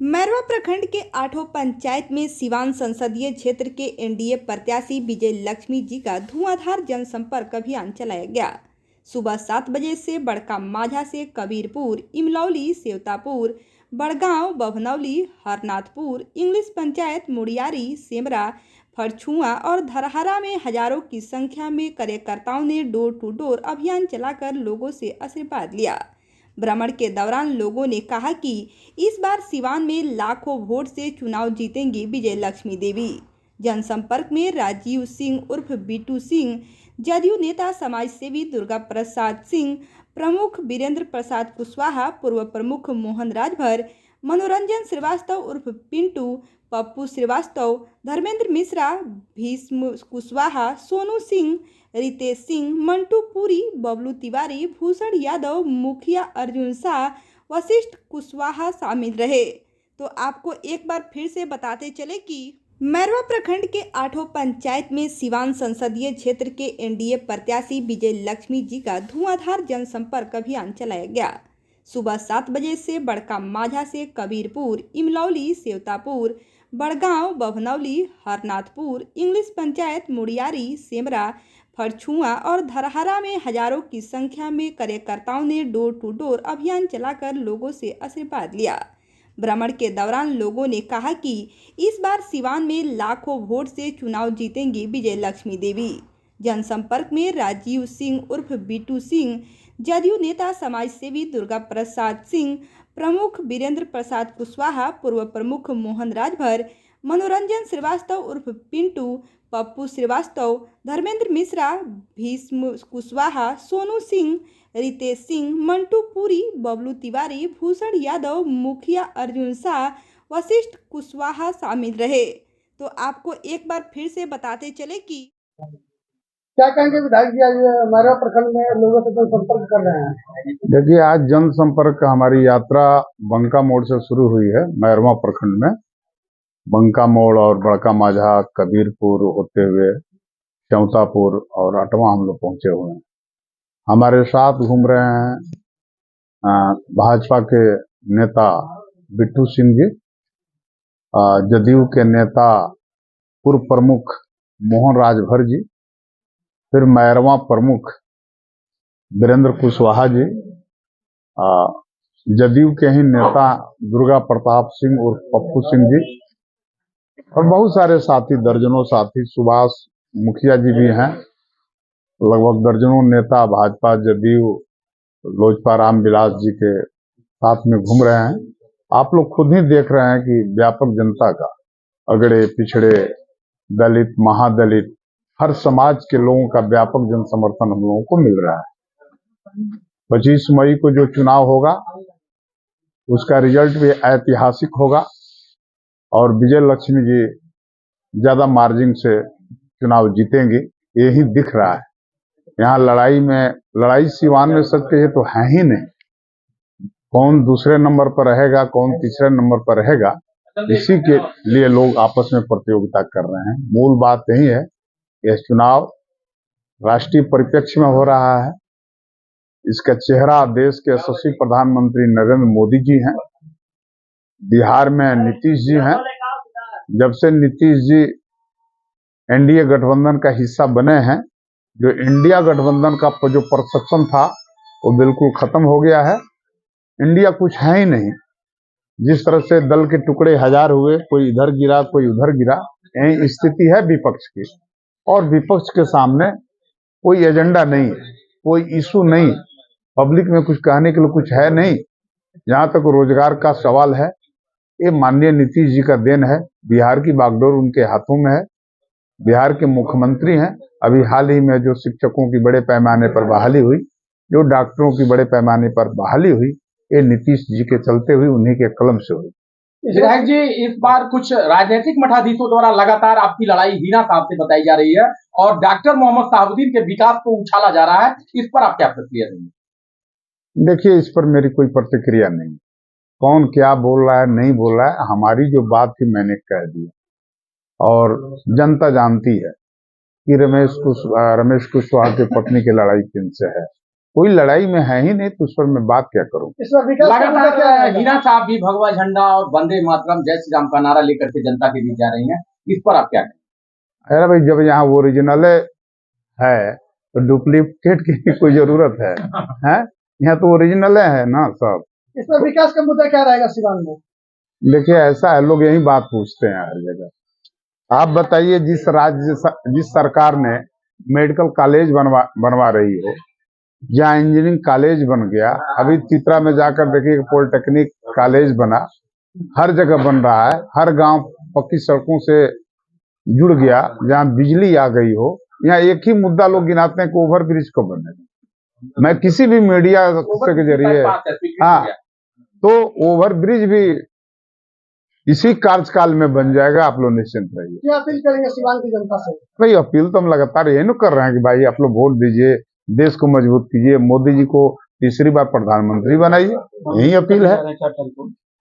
मैरवा प्रखंड के आठों पंचायत में सिवान संसदीय क्षेत्र के एनडीए प्रत्याशी विजय लक्ष्मी जी का धुआंधार जनसंपर्क अभियान चलाया गया। सुबह 7 बजे से बड़का माझा से कबीरपुर, इमलौली, सेवतापुर, बड़गांव, बभनौली, हरनाथपुर, इंग्लिश पंचायत, मुड़ियारी, सेमरा, फरछुआ और धरहरा में हजारों की संख्या में कार्यकर्ताओं ने डोर टू डोर अभियान चलाकर लोगों से आशीर्वाद लिया। भ्रमण के दौरान लोगों ने कहा कि इस बार सिवान में लाखों वोट से चुनाव जीतेंगी विजय लक्ष्मी देवी। जनसंपर्क में राजीव सिंह उर्फ बिट्टू सिंह, जदयू नेता समाज सेवी दुर्गा प्रसाद सिंह, प्रमुख वीरेंद्र प्रसाद कुशवाहा, पूर्व प्रमुख मोहन राजभर, मनोरंजन श्रीवास्तव उर्फ पिंटू, पप्पू श्रीवास्तव, धर्मेंद्र मिश्रा, भीष्म कुशवाहा, सोनू सिंह, रितेश सिंह, मंटू पुरी, बबलू तिवारी, भूषण यादव, मुखिया अर्जुन शाह, वशिष्ठ कुशवाहा शामिल रहे। तो आपको एक बार फिर से बताते चले कि मैरवा प्रखंड के आठों पंचायत में सिवान संसदीय क्षेत्र के एनडीए प्रत्याशी विजय लक्ष्मी जी का धुआंधार जनसंपर्क अभियान चलाया गया। सुबह 7 बजे से बड़का माझा से कबीरपुर, इमलौली, सेवतापुर, बड़गांव, बभनौली, हरनाथपुर, इंग्लिश पंचायत, मुड़ियारी, सेमरा, फरछुआ और धरहरा में हजारों की संख्या में कार्यकर्ताओं ने डोर टू डोर अभियान चलाकर लोगों से आशीर्वाद लिया। भ्रमण के दौरान लोगों ने कहा कि इस बार सिवान में लाखों वोट से चुनाव जीतेंगी विजय लक्ष्मी देवी। जनसंपर्क में राजीव सिंह उर्फ बिट्टू सिंह, जदयू नेता समाज सेवी दुर्गा प्रसाद सिंह, प्रमुख वीरेंद्र प्रसाद कुशवाहा, पूर्व प्रमुख मोहन राजभर, मनोरंजन श्रीवास्तव उर्फ पिंटू, पप्पू श्रीवास्तव, धर्मेंद्र मिश्रा, भीष्म कुशवाहा, सोनू सिंह, रितेश सिंह, मंटू पुरी, बबलू तिवारी, भूषण यादव, मुखिया अर्जुन शाह, वशिष्ठ कुशवाहा शामिल रहे। तो आपको एक बार फिर से बताते चले कि क्या कहेंगे विधायक जी, आज मैरवा प्रखंड में लोगों से संपर्क कर रहे हैं। देखिए, आज जनसंपर्क हमारी यात्रा बंका मोड़ से शुरू हुई है। मैरवा प्रखंड में बंका मोड़ और बड़का माझा, कबीरपुर होते हुए चौतापुर और अटवा हम लोग पहुंचे हुए हैं। हमारे साथ घूम रहे हैं भाजपा के नेता बिट्टू सिंह जी, जदयू के नेता पूर्व प्रमुख मोहन राजभर जी, फिर मैरवा प्रमुख वीरेंद्र कुशवाहा जी, जदयू के ही नेता दुर्गा प्रताप सिंह और पप्पू सिंह जी, और बहुत सारे साथी, दर्जनों साथी, सुभाष मुखिया जी भी हैं। लगभग दर्जनों नेता भाजपा, जदयू, लोजपा राम विलास जी के साथ में घूम रहे हैं। आप लोग खुद ही देख रहे हैं कि व्यापक जनता का, अगड़े पिछड़े, दलित, महादलित, हर समाज के लोगों का व्यापक जन समर्थन हम लोगों को मिल रहा है। 25 मई को जो चुनाव होगा उसका रिजल्ट भी ऐतिहासिक होगा और विजय लक्ष्मी जी ज्यादा मार्जिन से चुनाव जीतेंगी, यही दिख रहा है। यहाँ लड़ाई सिवान में सच कहिए तो है ही नहीं। कौन दूसरे नंबर पर रहेगा, कौन तीसरे नंबर पर रहेगा, इसी के लिए लोग आपस में प्रतियोगिता कर रहे हैं। मूल बात यही है, यह चुनाव राष्ट्रीय परिप्रेक्ष्य में हो रहा है। इसका चेहरा देश के यशस्वी प्रधानमंत्री नरेंद्र मोदी जी हैं। बिहार में नीतीश जी हैं। जब से नीतीश जी एनडीए गठबंधन का हिस्सा बने हैं, जो इंडिया गठबंधन का जो परसेप्शन था वो बिल्कुल खत्म हो गया है। इंडिया कुछ है ही नहीं। जिस तरह से दल के टुकड़े हजार हुए, कोई इधर गिरा, कोई उधर गिरा, यही स्थिति है विपक्ष की। और विपक्ष के सामने कोई एजेंडा नहीं, कोई इशू नहीं, पब्लिक में कुछ कहने के लिए कुछ है नहीं। जहां तक रोजगार का सवाल है, ये माननीय नीतीश जी का देन है। बिहार की बागडोर उनके हाथों में है। बिहार के मुख्यमंत्री हैं। अभी हाल ही में जो शिक्षकों की बड़े पैमाने पर बहाली हुई, जो डॉक्टरों की बड़े पैमाने पर बहाली हुई, ये नीतीश जी के चलते हुई, उन्हीं के कलम से हुई। विधायक जी, इस बार कुछ राजनीतिक मठाधीशों द्वारा लगातार आपकी लड़ाई हीना साहब से बताई जा रही है और डॉक्टर मोहम्मद साहबुद्दीन के विकास को उछाला जा रहा है। इस पर आप क्या प्रतिक्रिया देंगे? देखिए, इस पर मेरी कोई प्रतिक्रिया नहीं। कौन क्या बोल रहा है, नहीं बोल रहा है, हमारी जो बात थी मैंने कह दी और जनता जानती है कि रमेश कुशवाहा की पत्नी की लड़ाई किनसे है। कोई लड़ाई में है ही नहीं, तो उस पर मैं बात क्या करूं। लगातार हीना साहब भी भगवा झंडा और वंदे मातरम जय श्री राम का नारा लेकर के जनता के बीच जा रही हैं, इस पर आप क्या कहें? अरे भाई, जब यहाँ ओरिजिनल है तो डुप्लीकेट की कोई जरूरत है? यहाँ तो ओरिजिनल है ना सब। इसमें विकास का मुद्दा क्या रहेगा सिवान में? देखिए, ऐसा है, लोग यही बात पूछते हैं हर जगह। आप बताइए, जिस सरकार ने मेडिकल कॉलेज बनवा रही हो, जहाँ इंजीनियरिंग कॉलेज बन गया, अभी तितरा में जाकर देखिए पॉलिटेक्निक कॉलेज बना, हर जगह बन रहा है, हर गांव पक्की सड़कों से जुड़ गया, जहाँ बिजली आ गई हो। यहाँ एक ही मुद्दा लोग गिनाते हैं कि ओवर ब्रिज कब बनेगा। मैं किसी भी मीडिया के जरिए, हाँ, तो ओवर ब्रिज भी इसी कार्यकाल में बन जाएगा, आप लोग निश्चिंत रहिए। क्या अपील करेंगे सिवान की जनता से? भाई, अपील तो हम लगातार यही कर रहे हैं कि भाई आप लोग वोट दीजिए, देश को मजबूत कीजिए, मोदी जी को तीसरी बार प्रधानमंत्री बनाइए, यही अपील है।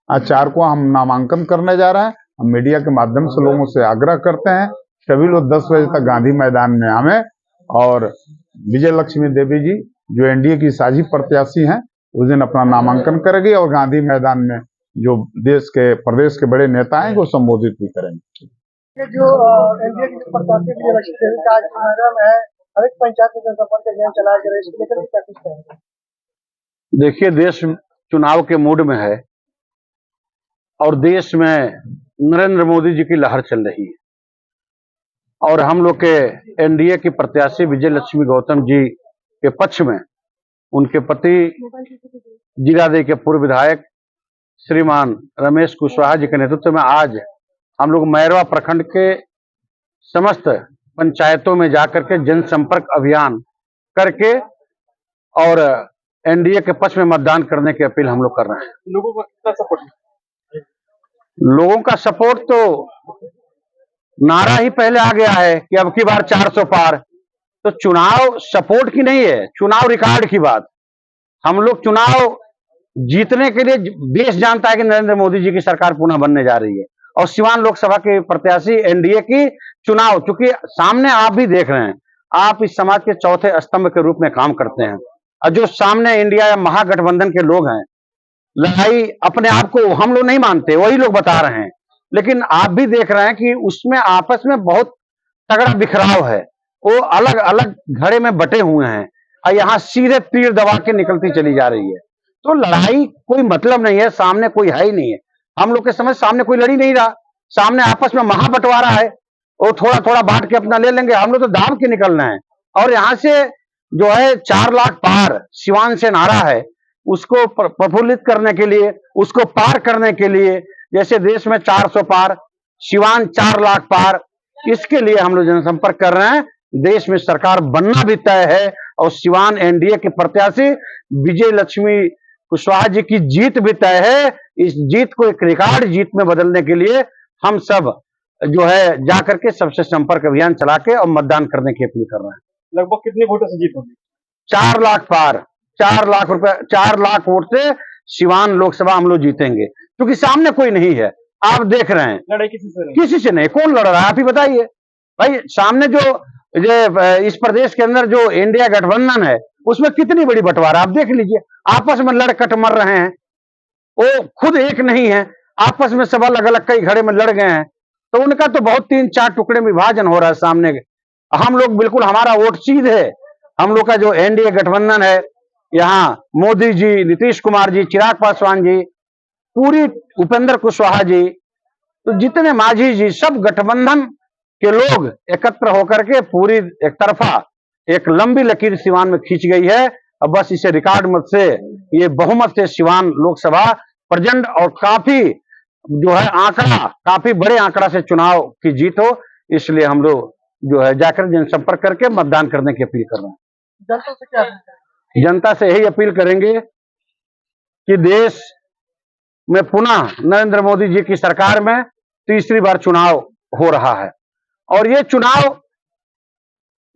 4 को हम नामांकन करने जा रहे हैं। हम मीडिया के माध्यम से लोगों से आग्रह करते हैं, सभी लोग 10 बजे तक गांधी मैदान में आवे, और विजय लक्ष्मी देवी जी जो एनडीए की साझी प्रत्याशी हैं, उस दिन अपना नामांकन करेंगे और गांधी मैदान में जो प्रदेश के बड़े नेता हैं वो संबोधित भी करेंगे। ये जो एनडीए की प्रत्याशी विजय लक्ष्मी देवी का आज मैदान है, हर एक पंचायत में जनसंपर्क अभियान चलाया जा रहा है, इसको लेकर क्या कुछ कहेंगे? देखिए, देश चुनाव के मूड में है और देश में नरेंद्र मोदी जी की लहर चल रही है, और हम लोग के एनडीए की प्रत्याशी विजय लक्ष्मी गौतम जी के पक्ष में उनके पति जीरादेई के पूर्व विधायक श्रीमान रमेश कुशवाहा जी के नेतृत्व में आज हम लोग मैरवा प्रखंड के समस्त पंचायतों में जाकर के जनसंपर्क अभियान करके और एनडीए के पक्ष में मतदान करने की अपील हम लोग कर रहे हैं। लोगों को कितना सपोर्ट? लोगों का सपोर्ट तो नारा ही पहले आ गया है कि अब की बार 400 पार। तो चुनाव सपोर्ट की नहीं है, चुनाव रिकॉर्ड की बात। हम लोग चुनाव जीतने के लिए, देश जानता है कि नरेंद्र मोदी जी की सरकार पुनः बनने जा रही है, और सिवान लोकसभा के प्रत्याशी एनडीए की चुनाव, चूंकि सामने आप भी देख रहे हैं, आप इस समाज के चौथे स्तंभ के रूप में काम करते हैं, और जो सामने इंडिया या महागठबंधन के लोग हैं, लड़ाई अपने आप को हम लोग नहीं मानते, वही लोग बता रहे हैं, लेकिन आप भी देख रहे हैं कि उसमें आपस में बहुत तगड़ा बिखराव है, वो अलग अलग घड़े में बटे हुए हैं, और यहाँ सीधे तीर दबा के निकलती चली जा रही है। तो लड़ाई कोई मतलब नहीं है, सामने कोई है ही नहीं है। हम लोग के समझ सामने कोई लड़ी नहीं रहा, सामने आपस में महाबंटवारा है, वो थोड़ा थोड़ा बांट के अपना ले लेंगे, हम लोग तो दाब के निकलना है। और यहाँ से जो है 4 लाख पार सिवान से नारा है, उसको प्रफुल्लित करने के लिए, उसको पार करने के लिए, जैसे देश में 400 पार, सिवान 4 लाख पार, इसके लिए हम लोग जनसंपर्क कर रहे हैं। देश में सरकार बनना भी तय है, और सिवान एनडीए के प्रत्याशी विजय लक्ष्मी कुशवाहा जी की जीत भी तय है। इस जीत को एक रिकॉर्ड जीत में बदलने के लिए हम सब जो है जाकर के सबसे संपर्क अभियान चला के और मतदान करने की अपील कर रहे हैं। लगभग कितने वोटों से जीत होगी? 4 लाख पार, 4 लाख रुपए, 4 लाख वोट से सिवान लोकसभा हम लोग जीतेंगे, क्योंकि सामने कोई नहीं है। आप देख रहे हैं लड़ाई किसी से नहीं, किसी से नहीं। कौन लड़ रहा है आप ही बताइए भाई। सामने जो इस प्रदेश के अंदर जो इंडिया गठबंधन है, उसमें कितनी बड़ी बंटवारा आप देख लीजिए, आपस में लड़ कट मर रहे हैं, वो खुद एक नहीं है, आपस में सब अलग अलग कई घड़े में लड़ गए हैं। तो उनका तो बहुत 3-4 टुकड़े में विभाजन हो रहा है सामने। हम लोग बिल्कुल, हमारा वोट सीधे, हम लोग का जो एनडीए गठबंधन है, यहाँ मोदी जी, नीतीश कुमार जी, चिराग पासवान जी, पूरी उपेंद्र कुशवाहा जी, तो जितने मांझी जी, सब गठबंधन के लोग एकत्र होकर के पूरी एक तरफा एक लंबी लकीर सिवान में खींच गई है। अब बस इसे रिकॉर्ड मत से, ये बहुमत से सिवान लोकसभा प्रचंड और काफी जो है आंकड़ा, काफी बड़े आंकड़ा से चुनाव की जीत हो, इसलिए हम लोग जो है जाकर जनसंपर्क करके मतदान करने की अपील कर रहे हैं। जनता से क्या? जनता से यही अपील करेंगे कि देश में पुनः नरेंद्र मोदी जी की सरकार में तीसरी बार चुनाव हो रहा है, और ये चुनाव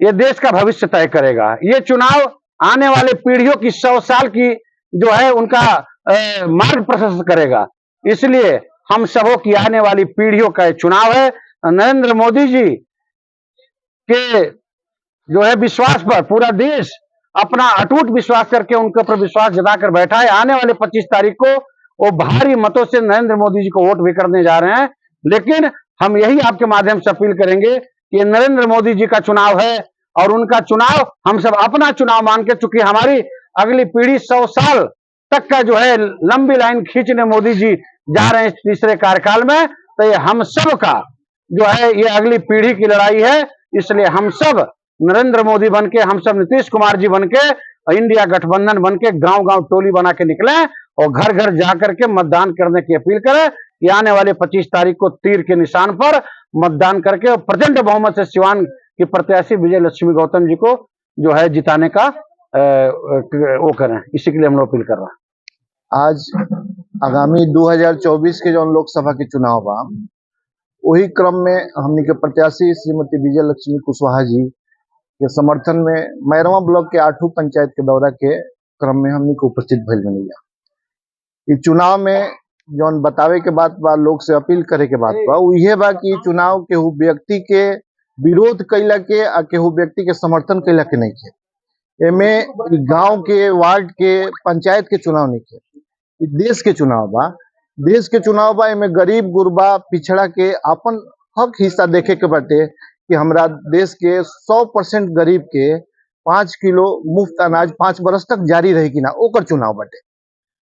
ये देश का भविष्य तय करेगा। ये चुनाव आने वाले पीढ़ियों की 100 साल की जो है उनका मार्ग प्रशस्त करेगा। इसलिए हम सबों की आने वाली पीढ़ियों का चुनाव है। नरेंद्र मोदी जी के जो है विश्वास पर पूरा देश अपना अटूट विश्वास करके उनके ऊपर विश्वास जताकर बैठा है। आने वाले 25 तारीख को वो भारी मतों से नरेंद्र मोदी जी को वोट भी करने जा रहे हैं। लेकिन हम यही आपके माध्यम से अपील करेंगे कि ये नरेंद्र मोदी जी का चुनाव है और उनका चुनाव हम सब अपना चुनाव मान के, चूंकि हमारी अगली पीढ़ी 100 साल तक का जो है लंबी लाइन खींचने मोदी जी जा रहे हैं इस तीसरे कार्यकाल में, तो ये हम सब का जो है ये अगली पीढ़ी की लड़ाई है। इसलिए हम सब नरेंद्र मोदी बनके, हम सब नीतीश कुमार जी बनके, इंडिया गठबंधन बनके गांव गांव टोली बना के निकले और घर घर जाकर के मतदान करने की अपील करें कि आने वाले 25 तारीख को तीर के निशान पर मतदान करके और प्रचंड बहुमत से सिवान की प्रत्याशी विजय लक्ष्मी गौतम जी को जो है जिताने का वो करें। इसी के लिए हम लोग अपील कर रहे हैं। आज आगामी 2024 के जो लोकसभा के चुनाव बा, वही क्रम में हमनी के प्रत्याशी श्रीमती विजय लक्ष्मी कुशवाहा जी के समर्थन में मैरवा ब्लॉक के 8 पंचायत के दौरा के क्रम में हमनी को उपस्थित भइल बनिया। इस चुनाव में जौन बतावे के बात बा, लोग से अपील करे के बात बा, वो ये बा कि चुनाव केहू व्यक्ति के विरोध कैला के आ केहू व्यक्ति के समर्थन कैला के नहीं के। एमे गांव के, वार्ड के, पंचायत के चुनाव नहीं के, देश के चुनाव बा। देश के चुनाव बा, एमे गरीब गुरबा पिछड़ा के अपन हक हिस्सा देखे के बाटे कि हमरा देश के 100% गरीब के 5 किलो मुफ्त अनाज 5 बरस तक जारी रही कि ना, ओकर चुनाव बाटे।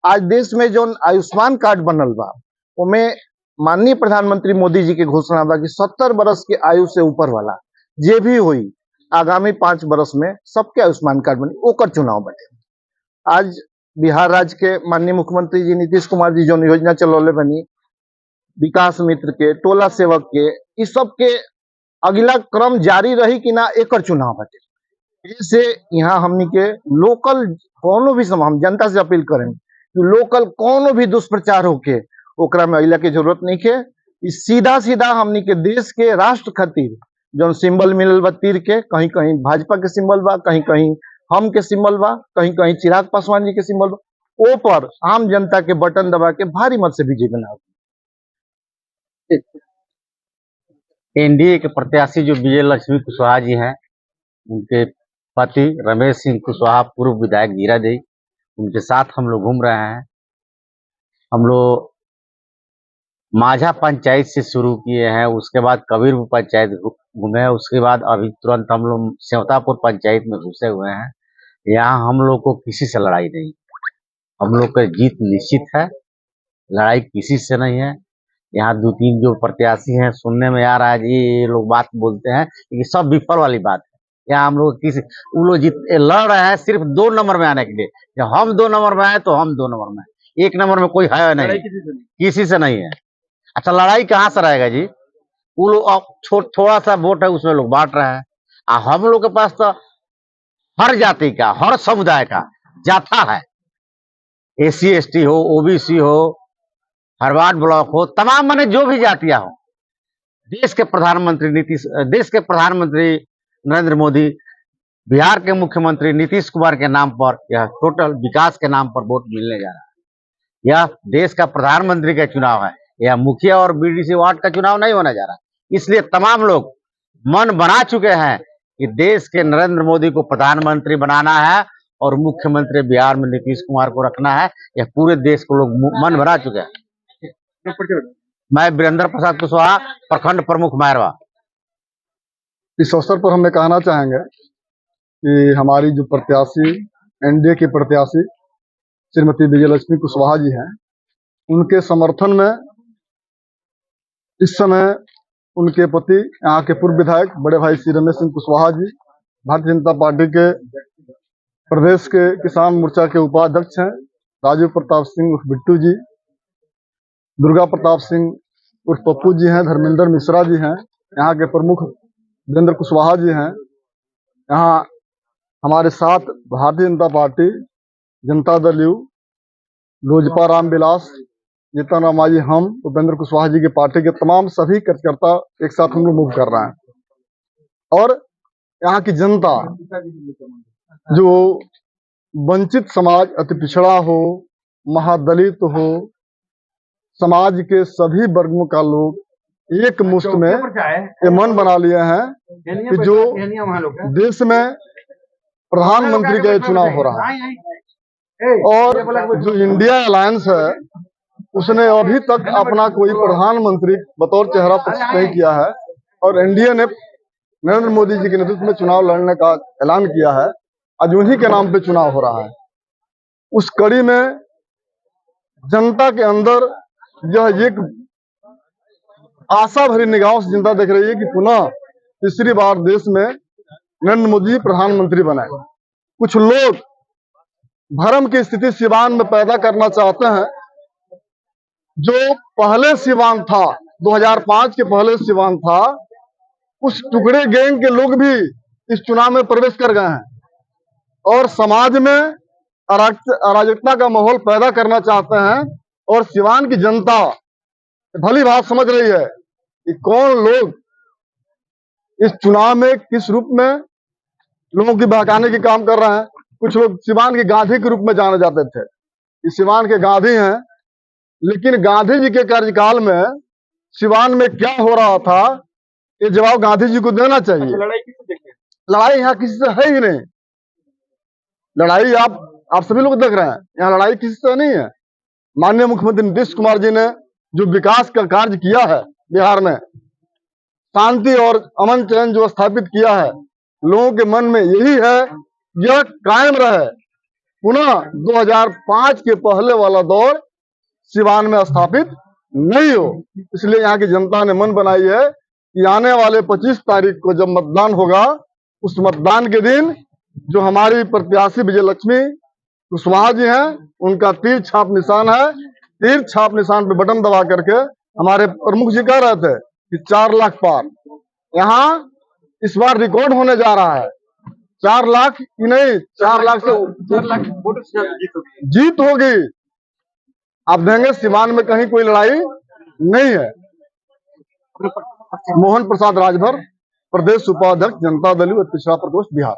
आज देश में जो आयुष्मान कार्ड बनल बा, उमे माननीय प्रधानमंत्री मोदी जी के घोषणा बा कि 70 बरस के आयु से ऊपर वाला जे भी हुई आगामी 5 बरस में सबके आयुष्मान कार्ड बनी, ओकर चुनाव बाटे। आज बिहार राज्य के माननीय मुख्यमंत्री जी नीतीश कुमार जी जो योजना चलौले बनी, विकास मित्र के, टोला सेवक के, इस सब के अगला क्रम जारी रही कि ना, एकर चुनाव बाटे। इससे यहाँ हमनी के लोकल कोनो भी समय हम जनता से अपील करें कि लोकल कोनो भी दुष्प्रचार होके ओकरा में अइला के जरूरत नहीं है। सीधा सीधा हमनी के देश के राष्ट्र खातिर जो सिंबल मिलल बा तीर के, कहीं कहीं भाजपा के सिंबल बा, कहीं कहीं हम के सिंबल बा, कहीं कहीं चिराग पासवान जी के सिंबल बा, ओ पर आम जनता के बटन दबा के भारी मत से विजय बनाओ। एनडीए के प्रत्याशी जो विजय लक्ष्मी कुशवाहा जी हैं, उनके पति रमेश सिंह कुशवाहा पूर्व विधायक जीरादेई, उनके साथ हम लोग घूम रहे हैं। हम लोग माझा पंचायत से शुरू किए हैं, उसके बाद कबीरपुर पंचायत घूमे, उसके बाद अभी तुरंत हम लोग सेवतापुर पंचायत में घुसे हुए हैं। यहाँ हम लोग को किसी से लड़ाई नहीं, हम लोग का जीत निश्चित है, लड़ाई किसी से नहीं है। यहाँ 2-3 जो प्रत्याशी हैं, सुनने में आ रहा है जी ये लोग बात बोलते हैं कि सब विफल वाली बात है। यहाँ हम लोग किसी वो लोग लड़ रहे हैं सिर्फ 2 नंबर में आने के लिए। जब हम 2 नंबर में आए तो हम 2 नंबर में, 1 नंबर में कोई है नहीं, किसी से नहीं है। अच्छा, लड़ाई कहाँ से रहेगा जी? वो लोग थोड़ा सा वोट है उसमें लोग बांट रहे हैं। हम लोग के पास तो हर जाति का, हर समुदाय का जाता है, SC ST हो, OBC हो, हरवाड़ ब्लॉक हो, तमाम माने जो भी जातियां हो। देश के प्रधानमंत्री नरेंद्र मोदी, बिहार के मुख्यमंत्री नीतीश कुमार के नाम पर यह टोटल विकास के नाम पर वोट मिलने जा रहा है। यह देश का प्रधानमंत्री का चुनाव है, यह मुखिया और BDC वार्ड का चुनाव नहीं होने जा रहा। इसलिए तमाम लोग मन बना चुके हैं कि देश के नरेंद्र मोदी को प्रधानमंत्री बनाना है और मुख्यमंत्री बिहार में नीतीश कुमार को रखना है। यह पूरे देश को लोग मन बना चुके हैं। मैं वीरेंद्र प्रसाद कुशवाहा, प्रखंड प्रमुख मैरवा। इस अवसर पर हमें कहना चाहेंगे कि हमारी जो प्रत्याशी, एनडीए की प्रत्याशी श्रीमती विजय लक्ष्मी कुशवाहा जी हैं, उनके समर्थन में इस समय उनके पति यहाँ के पूर्व विधायक बड़े भाई श्री रमेश सिंह कुशवाहा जी, भारतीय जनता पार्टी के प्रदेश के किसान मोर्चा के उपाध्यक्ष हैं, राजीव प्रताप सिंह उर्फ बिट्टू जी, दुर्गा प्रताप सिंह उर्फ पप्पू जी हैं, धर्मेंद्र मिश्रा जी हैं, यहाँ के प्रमुख वीरेंद्र कुशवाहा जी हैं। यहाँ हमारे साथ भारतीय जनता पार्टी, जनता दल यू, लोजपा रामविलास, जीतन राम मांझी, हम उपेंद्र कुशवाहा जी की पार्टी के तमाम सभी कार्यकर्ता एक साथ हम लोग मूव कर रहे हैं। और यहाँ की जनता जो वंचित समाज, अति पिछड़ा हो, महादलित हो, समाज के सभी वर्गों का लोग एक मुश्त में ये मन बना लिए हैं कि जो देश में प्रधानमंत्री का ये चुनाव हो रहा है। और जो इंडिया अलायंस है उसने अभी तक अपना कोई प्रधानमंत्री बतौर चेहरा प्रस्तुत नहीं किया है, और एनडीए ने नरेंद्र मोदी जी के नेतृत्व में चुनाव लड़ने का ऐलान किया है। आज उन्हीं के नाम पे चुनाव हो रहा है। उस कड़ी में जनता के अंदर यह एक आशा भरी निगाहों से जनता देख रही है कि पुनः तीसरी बार देश में नरेंद्र मोदी प्रधानमंत्री बने। कुछ लोग भ्रम की स्थिति सिवान में पैदा करना चाहते हैं। जो पहले सिवान था, 2005 के पहले सिवान था, उस टुकड़े गैंग के लोग भी इस चुनाव में प्रवेश कर गए हैं और समाज में अराजकता का माहौल पैदा करना चाहते हैं। और सिवान की जनता भली बात समझ रही है कि कौन लोग इस चुनाव में किस रूप में लोगों की बहकाने के काम कर रहे हैं। कुछ लोग सिवान के गांधी के रूप में जाने जाते थे, ये सिवान के गांधी हैं, लेकिन गांधी जी के कार्यकाल में सिवान में क्या हो रहा था ये जवाब गांधी जी को देना चाहिए। लड़ाई यहाँ किसी से है ही नहीं। लड़ाई आप सभी लोग देख रहे हैं, यहाँ लड़ाई किसी से नहीं है। माननीय मुख्यमंत्री नीतीश कुमार जी ने जो विकास का कार्य किया है बिहार में, शांति और अमन चैन जो स्थापित किया है, लोगों के मन में यही है यह कायम रहे, पुनः 2005 के पहले वाला दौर सिवान में स्थापित नहीं हो। इसलिए यहाँ की जनता ने मन बनाई है कि आने वाले 25 तारीख को जब मतदान होगा, उस मतदान के दिन जो हमारी प्रत्याशी विजय लक्ष्मी कुशवाहा जी हैं, उनका तीर छाप निशान है। तीर छाप निशान पे बटन दबा करके हमारे प्रमुख जी कह रहे थे कि 4 लाख पार। यहाँ इस बार रिकॉर्ड होने जा रहा है। 4 लाख ही नहीं, 4 लाख से 4 लाख वोट जीत होगी। आप देंगे सिवान में कहीं कोई लड़ाई नहीं है। मोहन प्रसाद राजभर, प्रदेश उपाध्यक्ष जनता दल पिछड़ा प्रकोष्ठ बिहार।